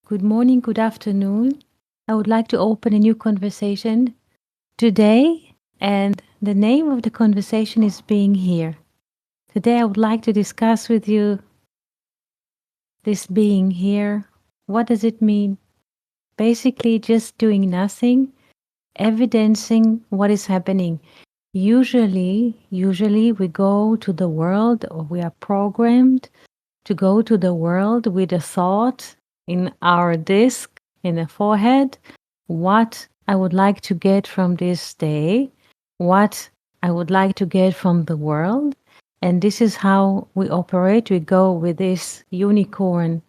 Good morning, good afternoon. I would like to open a new conversation today, and the name of the conversation is Being Here. Today, I would like to discuss with you this being here. What does it mean? Basically, just doing nothing, evidencing what is happening. Usually we go to the world, or we are programmed to go to the world with a thought in our disc, in the forehead, what I would like to get from this day, what I would like to get from the world. And this is how we operate. We go with this unicorn,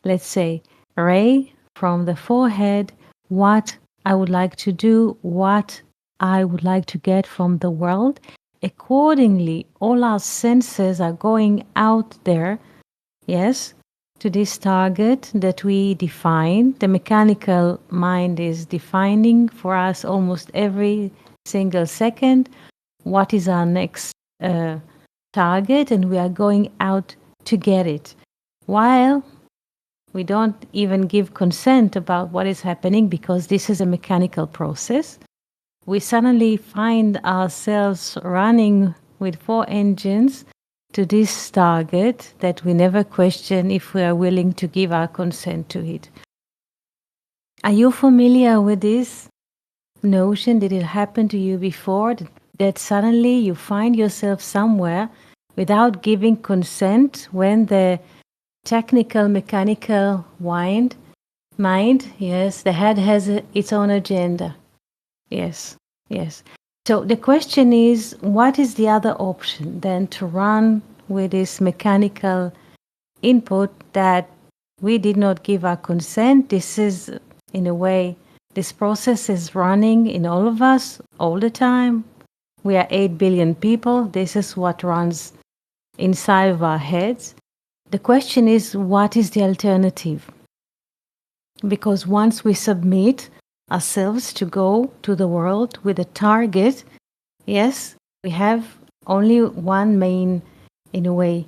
let's say, ray from the forehead, what I would like to do, what I would like to get from the world. Accordingly, all our senses are going out there, yes, to this target that we define. The mechanical mind is defining for us almost every single second what is our next target, and we are going out to get it. While we don't even give consent about what is happening because this is a mechanical process, we suddenly find ourselves running with 4 engines to this target that we never question if we are willing to give our consent to it. Are you familiar with this notion? Did it happen to you before that suddenly you find yourself somewhere without giving consent when the technical, mechanical mind, yes, the head has its own agenda. Yes, yes. So the question is, what is the other option than to run with this mechanical input that we did not give our consent? This is, in a way, this process is running in all of us all the time. We are 8 billion people. This is what runs inside of our heads. The question is, what is the alternative? Because once we submit ourselves to go to the world with a target, yes, we have only one main, in a way,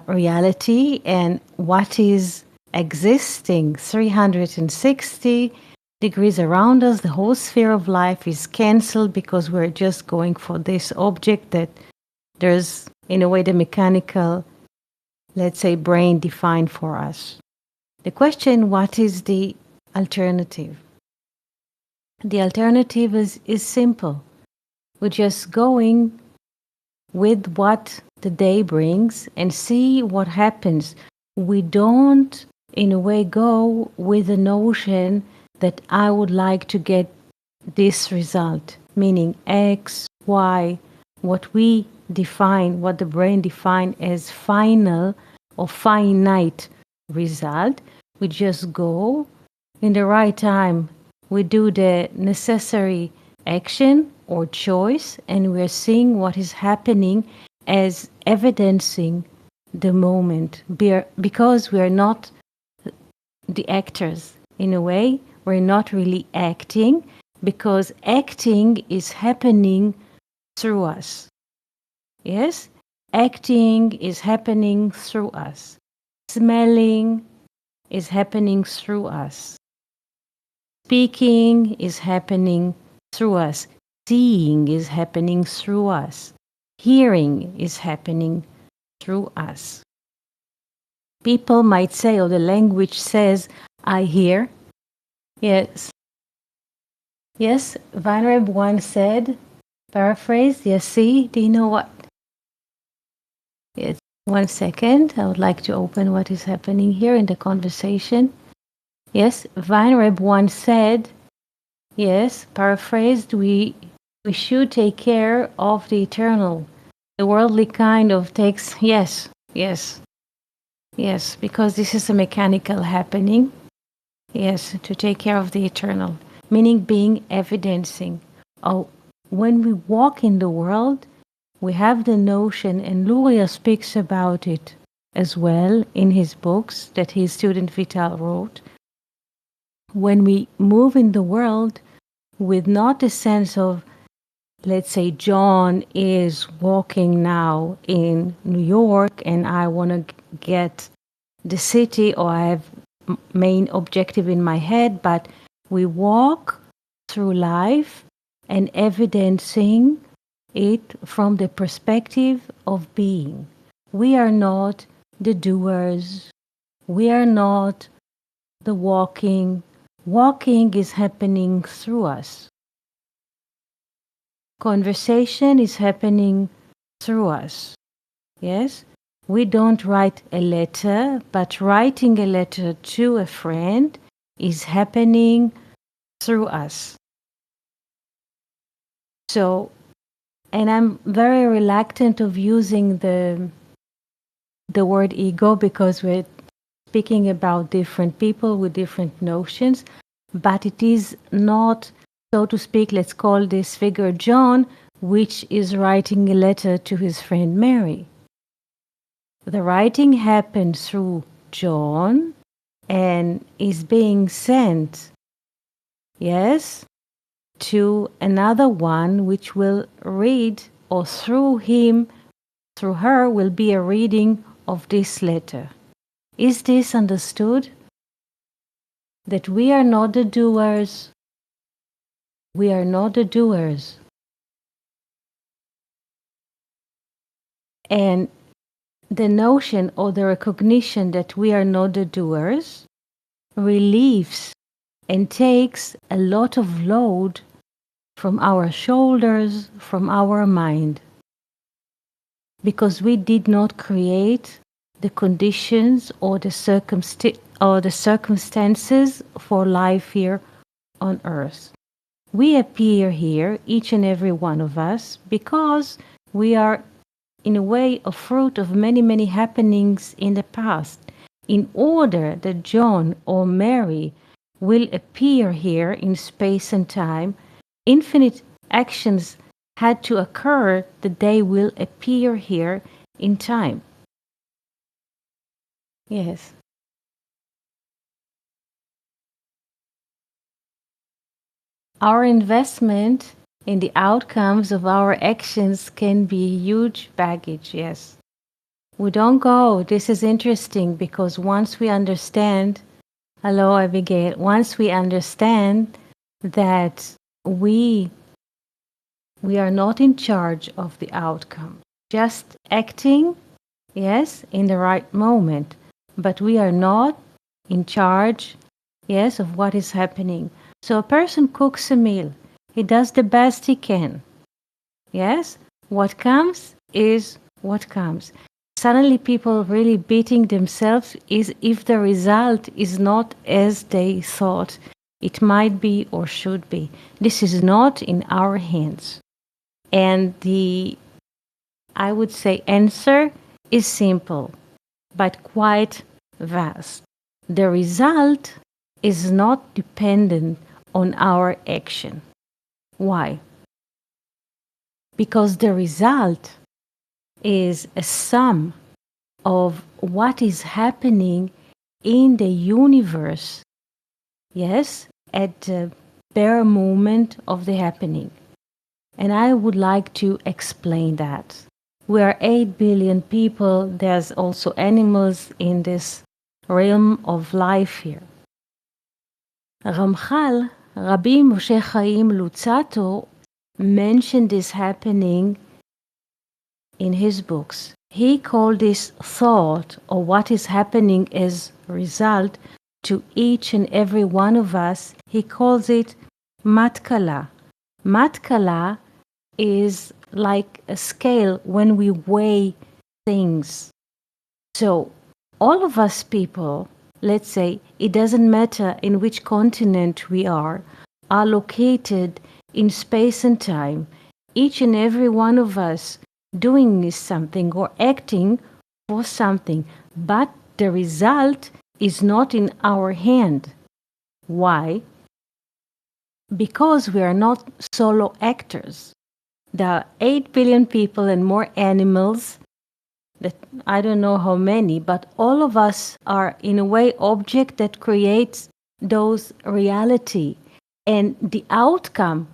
reality, and what is existing 360 degrees around us, the whole sphere of life is cancelled because we're just going for this object that there's, in a way, the mechanical, let's say, brain defined for us. The question, what is the alternative? The alternative is simple. We're just going with what the day brings and see what happens. We don't, in a way, go with the notion that I would like to get this result, meaning X, Y, what we define, what the brain define as final or finite result. We just go in the right time. We do the necessary action or choice, and we're seeing what is happening as evidencing the moment, because we are not the actors. In a way, we're not really acting, because acting is happening through us. Yes? Acting is happening through us. Smelling is happening through us. Speaking is happening through us. Seeing is happening through us. Hearing is happening through us. People might say, or the language says, I hear. Yes. Yes, Weinreb once said, paraphrase, yes, see, do you know what? Yes, 1 second. I would like to open what is happening here in the conversation. Yes, Weinreb once said, yes, paraphrased, we should take care of the eternal. The worldly kind of takes, yes, because this is a mechanical happening. Yes, to take care of the eternal, meaning being evidencing. Oh, when we walk in the world, we have the notion, and Luria speaks about it as well in his books that his student Vital wrote. When we move in the world with not a sense of, let's say, John is walking now in New York and I want to get the city, or I have main objective in my head, but we walk through life and evidencing it from the perspective of being. We are not the doers. We are not the walking. Walking is happening through us. Conversation is happening through us. Yes? We don't write a letter, but writing a letter to a friend is happening through us. So, and I'm very reluctant of using the word ego because we're speaking about different people with different notions, but it is not, so to speak, let's call this figure John, which is writing a letter to his friend Mary. The writing happened through John and is being sent, yes, to another one which will read, or through him, through her, will be a reading of this letter. Is this understood? That we are not the doers. We are not the doers. And the notion or the recognition that we are not the doers relieves and takes a lot of load from our shoulders, from our mind. Because we did not create the conditions or the circumstances for life here on earth. We appear here, each and every one of us, because we are in a way a fruit of many, many happenings in the past. In order that John or Mary will appear here in space and time, infinite actions had to occur that they will appear here in time. Yes. Our investment in the outcomes of our actions can be huge baggage, yes. We don't go. This is interesting because once we understand, hello Abigail, once we understand that we are not in charge of the outcome, just acting, yes, in the right moment, but we are not in charge, yes, of what is happening. So a person cooks a meal. He does the best he can. Yes? What comes is what comes. Suddenly people really beating themselves is if the result is not as they thought it might be or should be. This is not in our hands. And the, I would say, answer is simple, but quite vast. The result is not dependent on our action. Why? Because the result is a sum of what is happening in the universe, yes, at the bare moment of the happening. And I would like to explain that. We are 8 billion people. There's also animals in this realm of life here. Ramchal, Rabbi Moshe Chaim Luzzatto, mentioned this happening in his books. He called this thought, or what is happening as a result to each and every one of us, he calls it matkala. Matkala is like a scale when we weigh things. So all of us people, let's say, it doesn't matter in which continent we are located in space and time. Each and every one of us doing something or acting for something, but the result is not in our hand. Why? Because we are not solo actors. There are 8 billion people and more animals, that I don't know how many, but all of us are in a way object that creates those reality. And the outcome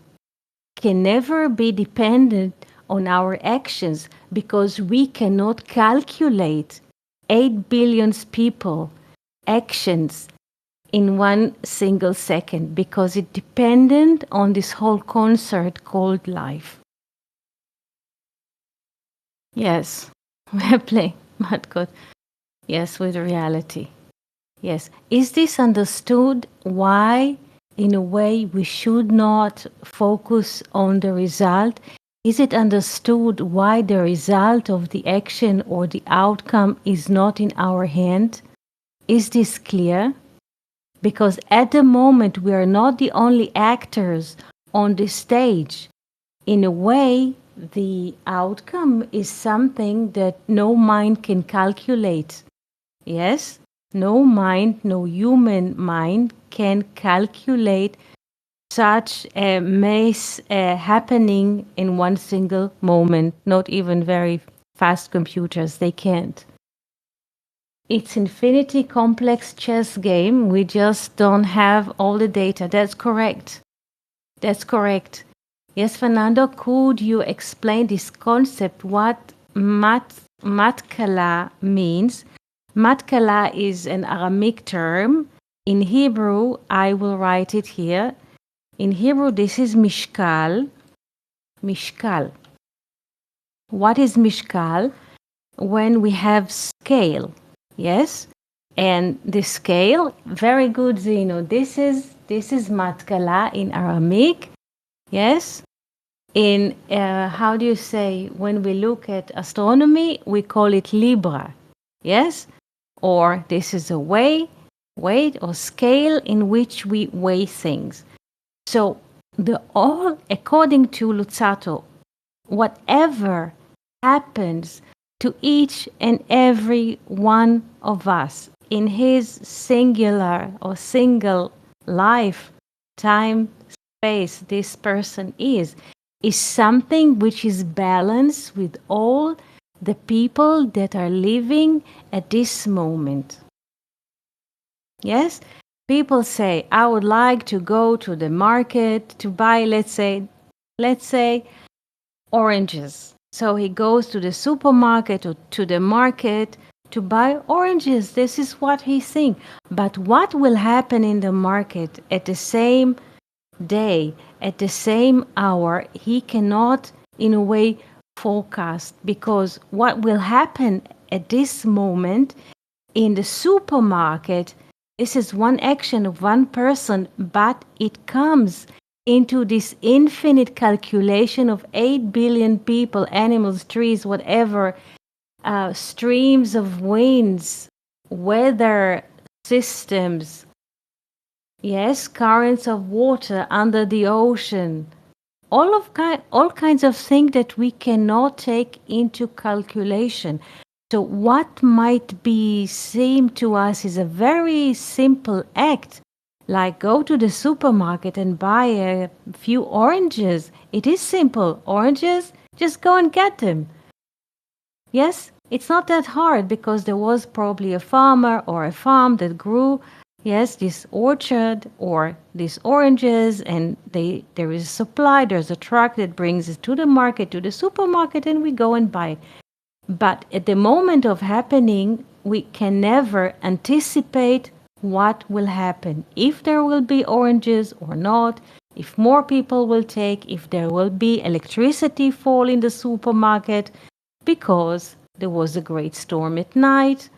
can never be dependent on our actions because we cannot calculate 8 billion people actions in one single second because it depended on this whole concert called life. Yes, we're playing Madcode. Yes, with reality. Yes. Is this understood why, in a way, we should not focus on the result? Is it understood why the result of the action or the outcome is not in our hand? Is this clear? Because at the moment we are not the only actors on the stage. In a way, the outcome is something that no mind can calculate. Yes? No mind, no human mind can calculate such a mass happening in one single moment. Not even very fast computers, they can't. It's infinity complex chess game. We just don't have all the data. That's correct. That's correct. Yes, Fernando, could you explain this concept, what matkala means? Matkala is an Aramic term. In Hebrew, I will write it here. In Hebrew, this is mishkal. Mishkal. What is mishkal? When we have scale, yes? And the scale, very good, Zeno. This is matkala in Aramaic, yes? In, how do you say, when we look at astronomy, we call it Libra, yes? Or this is a weight or scale in which we weigh things. So the all, according to Luzzatto, whatever happens to each and every one of us in his singular or single life, time, space, this person is something which is balanced with all the people that are living at this moment. Yes? People say, I would like to go to the market to buy, let's say, oranges. So he goes to the supermarket or to the market to buy oranges. This is what he thinks. But what will happen in the market at the same day, at the same hour, he cannot, in a way, forecast, because what will happen at this moment in the supermarket, this is one action of one person, but it comes into this infinite calculation of 8 billion people, animals, trees, whatever, streams of winds, weather systems, yes, currents of water under the ocean, all kinds of things that we cannot take into calculation. So what might be seem to us is a very simple act, like go to the supermarket and buy a few oranges. It is simple. Oranges, just go and get them. Yes, it's not that hard because there was probably a farmer or a farm that grew, yes, this orchard or these oranges, and there is a supply, there's a truck that brings it to the market, to the supermarket, and we go and buy it. But at the moment of happening, we can never anticipate what will happen, if there will be oranges or not, if more people will take, if there will be electricity fall in the supermarket because there was a great storm at night,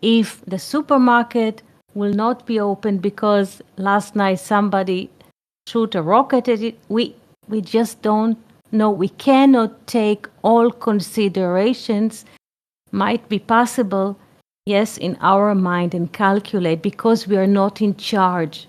if the supermarket will not be open because last night somebody shoot a rocket at it. We just don't know. We cannot take all considerations might be possible, yes, in our mind and calculate because we are not in charge.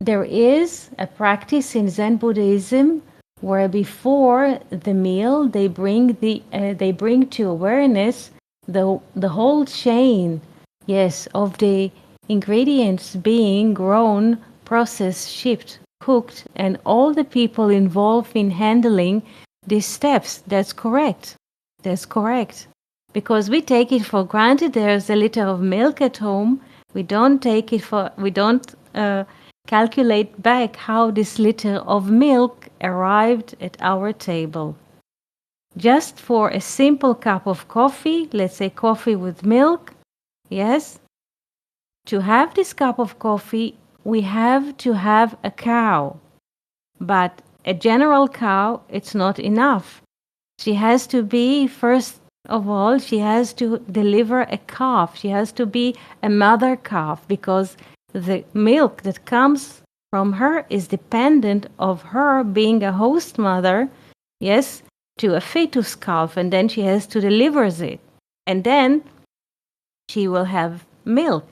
There is a practice in Zen Buddhism where before the meal they bring to awareness the whole chain, yes, of the ingredients being grown, processed, shipped, cooked, and all the people involved in handling these steps. That's correct. That's correct. Because we take it for granted. There's a liter of milk at home. We don't calculate back how this liter of milk arrived at our table. Just for a simple cup of coffee, let's say coffee with milk, yes, to have this cup of coffee, we have to have a cow. But a general cow, it's not enough. She has to be, first of all, she has to deliver a calf. She has to be a mother calf because the milk that comes from her is dependent of her being a host mother, yes, to a fetus calf, and then she has to deliver it. And then she will have milk.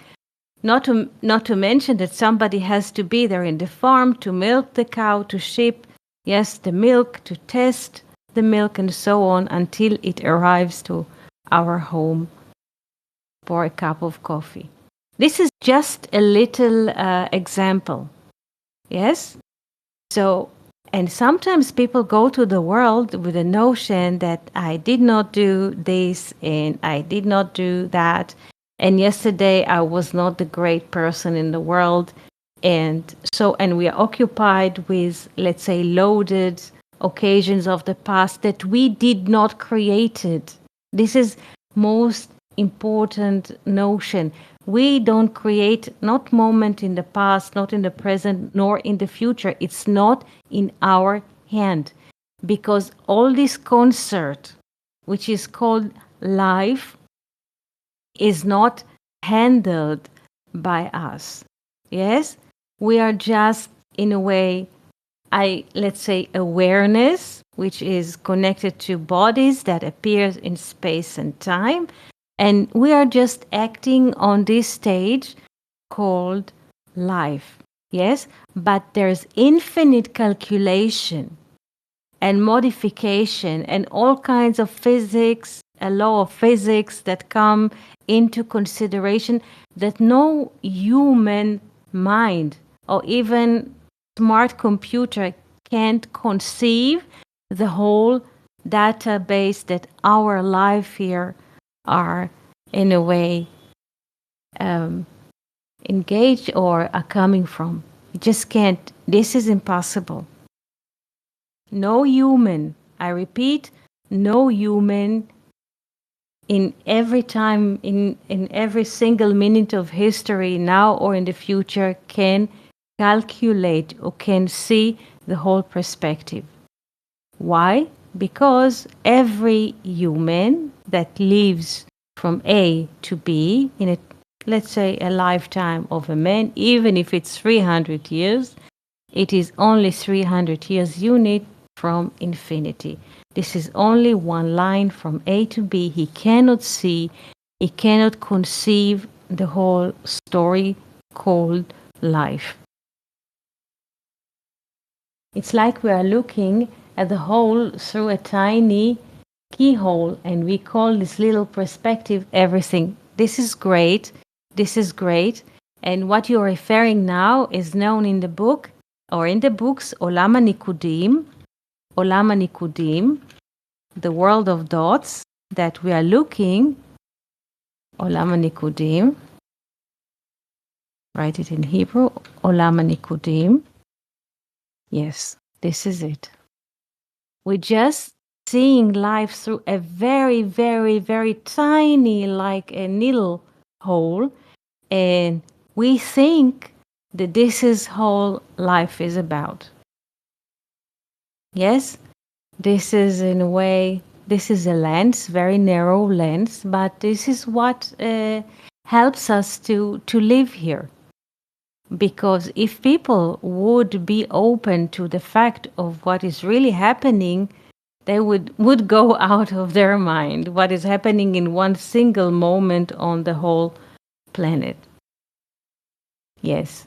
Not to mention that somebody has to be there in the farm to milk the cow, to ship, yes, the milk, to test the milk, and so on until it arrives to our home for a cup of coffee. This is just a little example, yes? So, and sometimes people go to the world with the notion that I did not do this and I did not do that. And yesterday I was not the great person in the world. And we are occupied with, let's say, loaded occasions of the past that we did not create it. This is most important notion. We don't create not moment in the past, not in the present, nor in the future. It's not in our hand because all this concert, which is called life, is not handled by us. Yes, we are just in a way, let's say, awareness, which is connected to bodies that appears in space and time, and we are just acting on this stage called life. Yes, but there's infinite calculation and modification and all kinds of physics, a law of physics that come into consideration that no human mind or even smart computer can't conceive the whole database that our life here are in a way engaged or are coming from. You just can't. This is impossible. No human, I repeat, no human in every time, in every single minute of history, now or in the future, can calculate or can see the whole perspective. Why? Because every human that lives from A to B in a, let's say, a lifetime of a man, even if it's 300 years, it is only 300 years unit from infinity. This is only one line from A to B. He cannot see, he cannot conceive the whole story called life. It's like we are looking at the whole through a tiny keyhole, and we call this little perspective everything. This is great. This is great. And what you're referring now is known in the book or in the books Olam HaNikudim, the world of dots that we are looking. Olam HaNikudim. Write it in Hebrew. Olam HaNikudim. Yes, this is it. We're just seeing life through a very, very, very tiny, like a needle hole, and we think that this is all life is about. Yes, this is in a way, this is a lens, very narrow lens, but this is what helps us to live here. Because if people would be open to the fact of what is really happening, they would go out of their mind what is happening in one single moment on the whole planet. Yes.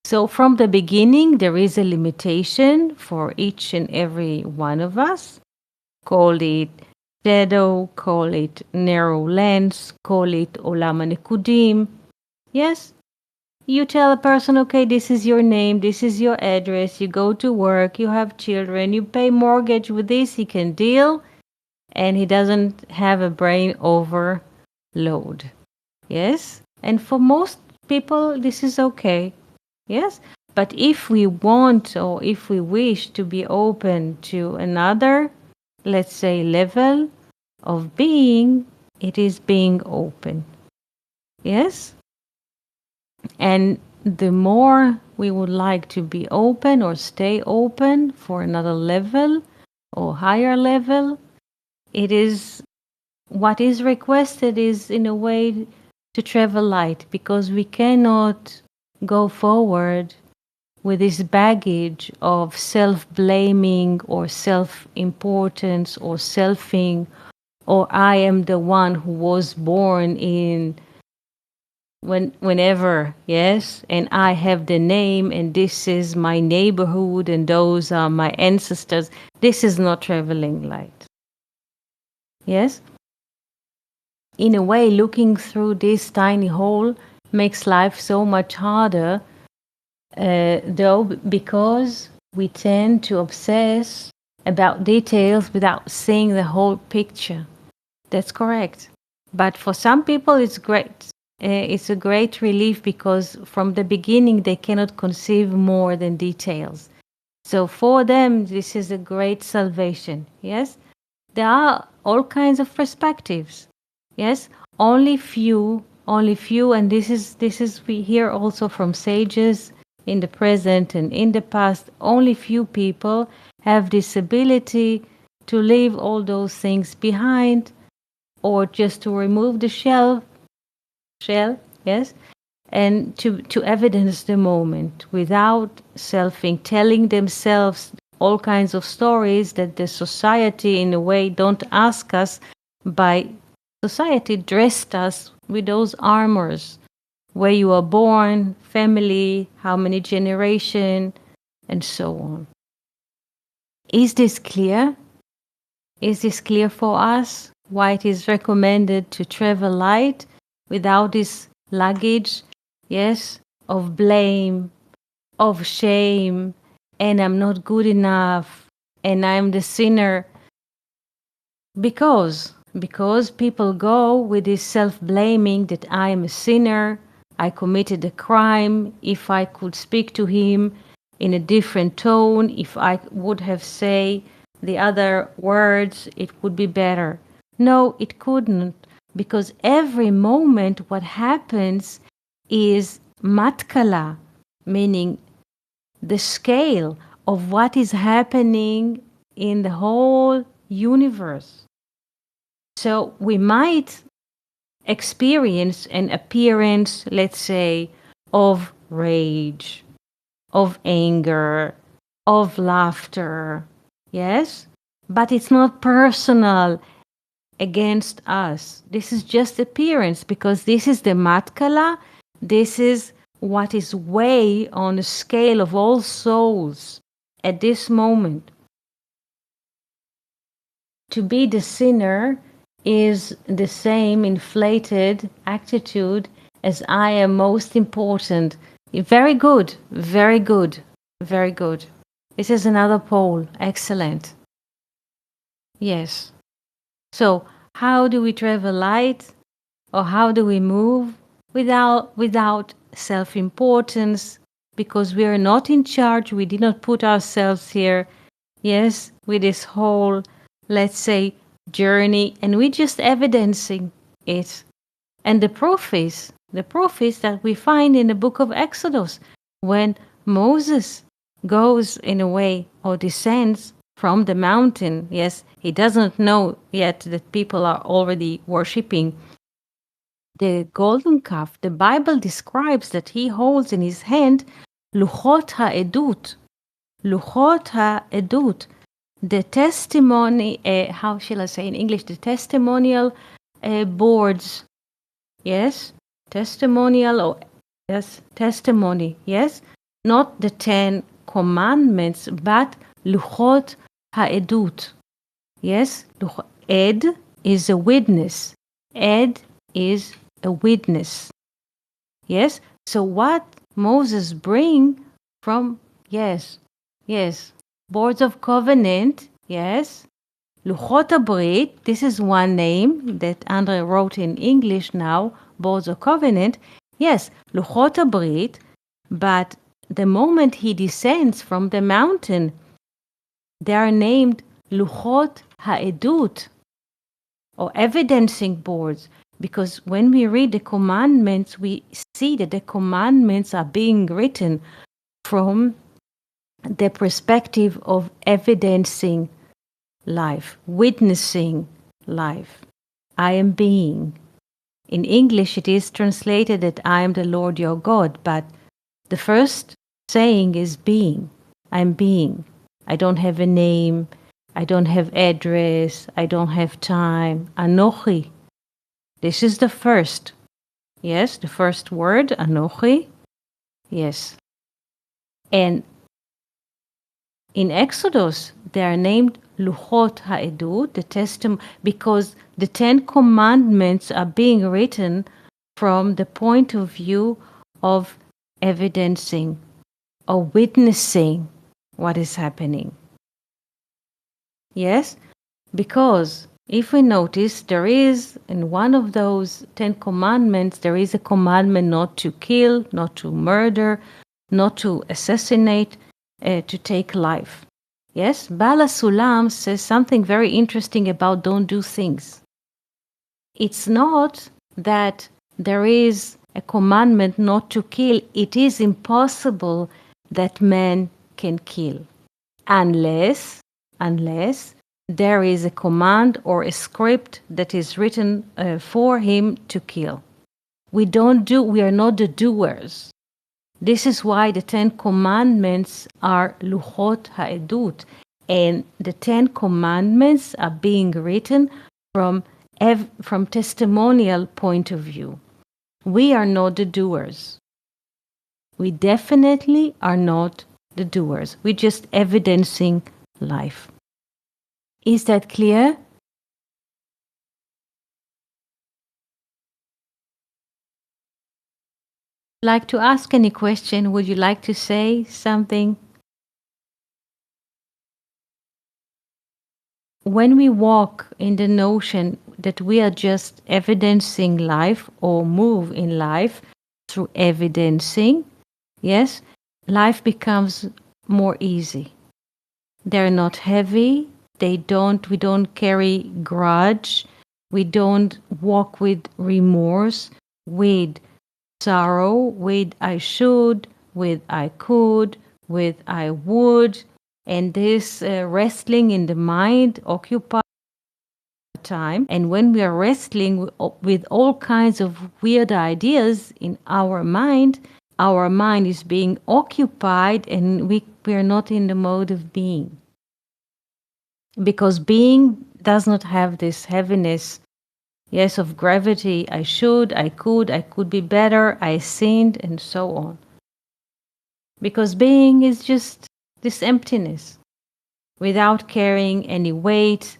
So from the beginning, there is a limitation for each and every one of us. Call it shadow, call it narrow lens, call it Olam HaNikudim. Yes. You tell a person, okay, this is your name, this is your address, you go to work, you have children, you pay mortgage with this, he can deal, and he doesn't have a brain overload. Yes? And for most people, this is okay. Yes? But if we want or if we wish to be open to another, let's say, level of being, it is being open. Yes? And the more we would like to be open or stay open for another level or higher level, it is what is requested is in a way to travel light, because we cannot go forward with this baggage of self-blaming or self-importance or selfing, or I am the one who was born in whenever, yes, and I have the name, and this is my neighborhood, and those are my ancestors. This is not traveling light. Yes? In a way, looking through this tiny hole makes life so much harder, though, because we tend to obsess about details without seeing the whole picture. That's correct. But for some people, it's great. It's a great relief because from the beginning, they cannot conceive more than details. So for them, this is a great salvation. Yes? There are all kinds of perspectives. Yes? Only few, and this is we hear also from sages in the present and in the past, only few people have this ability to leave all those things behind, or just to remove the shell, yes, and to evidence the moment without selfing, telling themselves all kinds of stories that the society in a way don't ask us. By society dressed us with those armors, where you are born, family, how many generation, and so on. Is this clear? Is this clear for us? Why it is recommended to travel light without this luggage, yes, of blame, of shame, and I'm not good enough, and I'm the sinner. Because people go with this self-blaming that I am a sinner, I committed a crime. If I could speak to him in a different tone, if I would have say the other words, it would be better. No, it couldn't, because every moment what happens is matkala, meaning the scale of what is happening in the whole universe. So we might experience an appearance, let's say, of rage, of anger, of laughter, yes? But it's not personal against us. This is just appearance, because this is the matkala. This is what is way on the scale of all souls at this moment. To be the sinner is the same inflated attitude as I am most important. Very good, very good, very good. This is another pole. Excellent. Yes. So, how do we travel light, or how do we move without self-importance? Because we are not in charge. We did not put ourselves here. Yes, with this whole, let's say, journey, and we're just evidencing it. And the proof is that we find in the book of Exodus, when Moses goes in a way or descends from the mountain. Yes, he doesn't know yet that people are already worshipping the golden calf. The Bible describes that he holds in his hand luchot ha'edut. Luchot ha'edut, the testimony, how shall I say in English, the testimonial boards. Yes, testimonial, or yes, testimony. Yes, not the 10 commandments, but luchot ha'edut. Yes, ed is a witness. Ed is a witness. Yes, so what Moses bring from, yes, boards of covenant, yes, Luchot HaBrit, this is one name that Andre wrote in English now, boards of covenant, yes, Luchot HaBrit, but the moment he descends from the mountain, they are named Luchot Ha'edut, or evidencing boards, Because when we read the commandments, we see that the commandments are being written from the perspective of evidencing life, witnessing life. I am being. In English, it is translated that I am the Lord your God, but the first saying is being. I'm being. I don't have a name. I don't have address. I don't have time. Anochi. This is the first. Yes, the first word, Anochi. Yes. And in Exodus, they are named Luchot Ha'edut, the testimony, because the 10 commandments are being written from the point of view of evidencing or witnessing what is happening. Yes, because if we notice, there is in one of those 10 commandments, there is a commandment not to kill, not to murder, not to assassinate, to take life. Yes, Bala Sulam says something very interesting about don't do things. It's not that there is a commandment not to kill. It is impossible that man can kill unless there is a command or a script that is written for him to kill. We are not the doers. This is why the 10 commandments are Luchot Ha'edut, and the 10 commandments are being written from testimonial point of view. We are not the doers. We definitely are not the doers. We're just evidencing life. Is that clear? Like to ask any question? Would you like to say something? When we walk in the notion that we are just evidencing life or move in life through evidencing, yes, life becomes more easy. They're not heavy. We don't carry grudge. We don't walk with remorse, with sorrow, with I should, with I could, with I would. And this wrestling in the mind occupies time. And when we are wrestling with all kinds of weird ideas in our mind is being occupied and we are not in the mode of being. Because being does not have this heaviness, yes, of gravity. I should, I could be better, I sinned, and so on. Because being is just this emptiness without carrying any weight.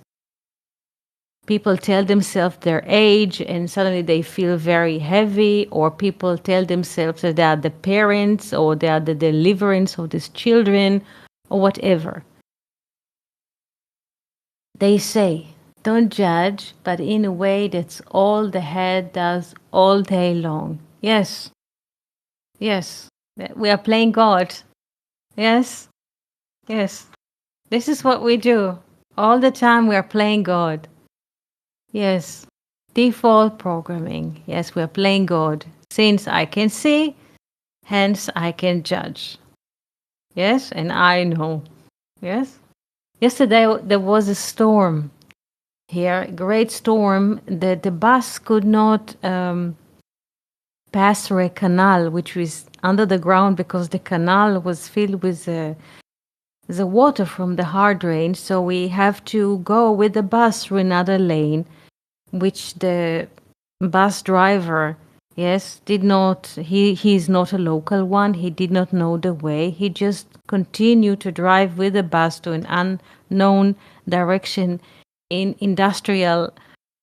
People tell themselves their age and suddenly they feel very heavy, or people tell themselves that they are the parents or they are the deliverance of these children or whatever. They say, don't judge, but in a way that's all the head does all day long. Yes. Yes. We are playing God. Yes. Yes. This is what we do. All the time we are playing God. Yes. Default programming. Yes, we are playing God. Since I can see, hence I can judge. Yes, and I know. Yes. Yesterday there was a storm here, a great storm, that the bus could not pass through a canal which was under the ground because the canal was filled with the water from the hard rain. So we have to go with the bus through another lane, which the bus driver, yes, did not, he is not a local one. He did not know the way. He just continued to drive with the bus to an unknown direction in industrial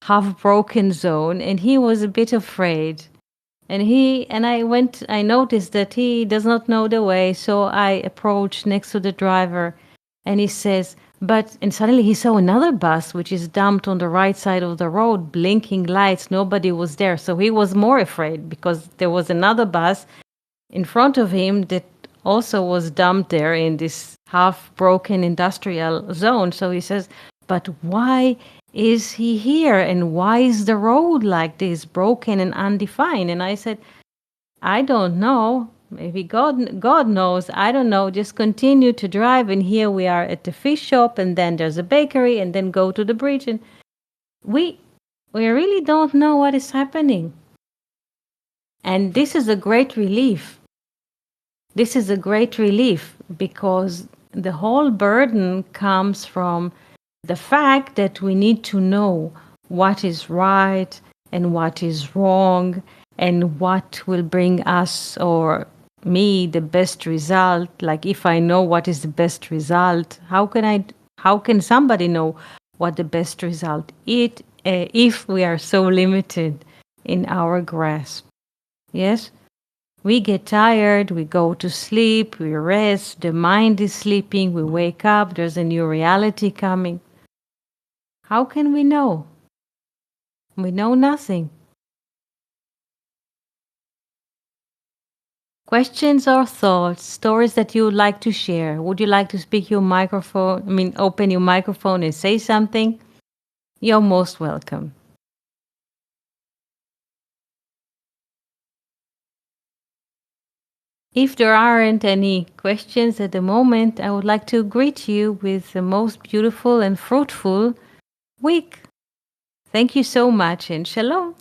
half-broken zone, and he was a bit afraid. And I noticed that he does not know the way, so I approached next to the driver, and he says, and suddenly he saw another bus which is dumped on the right side of the road, blinking lights, nobody was there. So he was more afraid because there was another bus in front of him that also was dumped there in this half-broken industrial zone. So he says, but why is he here? And why is the road like this, broken and undefined? And I said, I don't know. Maybe God knows. I don't know. Just continue to drive. And here we are at the fish shop, and then there's a bakery, and then go to the bridge. And we really don't know what is happening. And this is a great relief. This is a great relief because the whole burden comes from the fact that we need to know what is right and what is wrong and what will bring us or me the best result. Like if I know what is the best result, how can somebody know what the best result it if we are so limited in our grasp? Yes, we get tired, we go to sleep, we rest, the mind is sleeping, we wake up, there's a new reality coming. How can we know? We know nothing. Questions or thoughts, stories that you would like to share? Would you like to speak your microphone? Open your microphone and say something? You're most welcome. If there aren't any questions at the moment, I would like to greet you with the most beautiful and fruitful week. Thank you so much and shalom.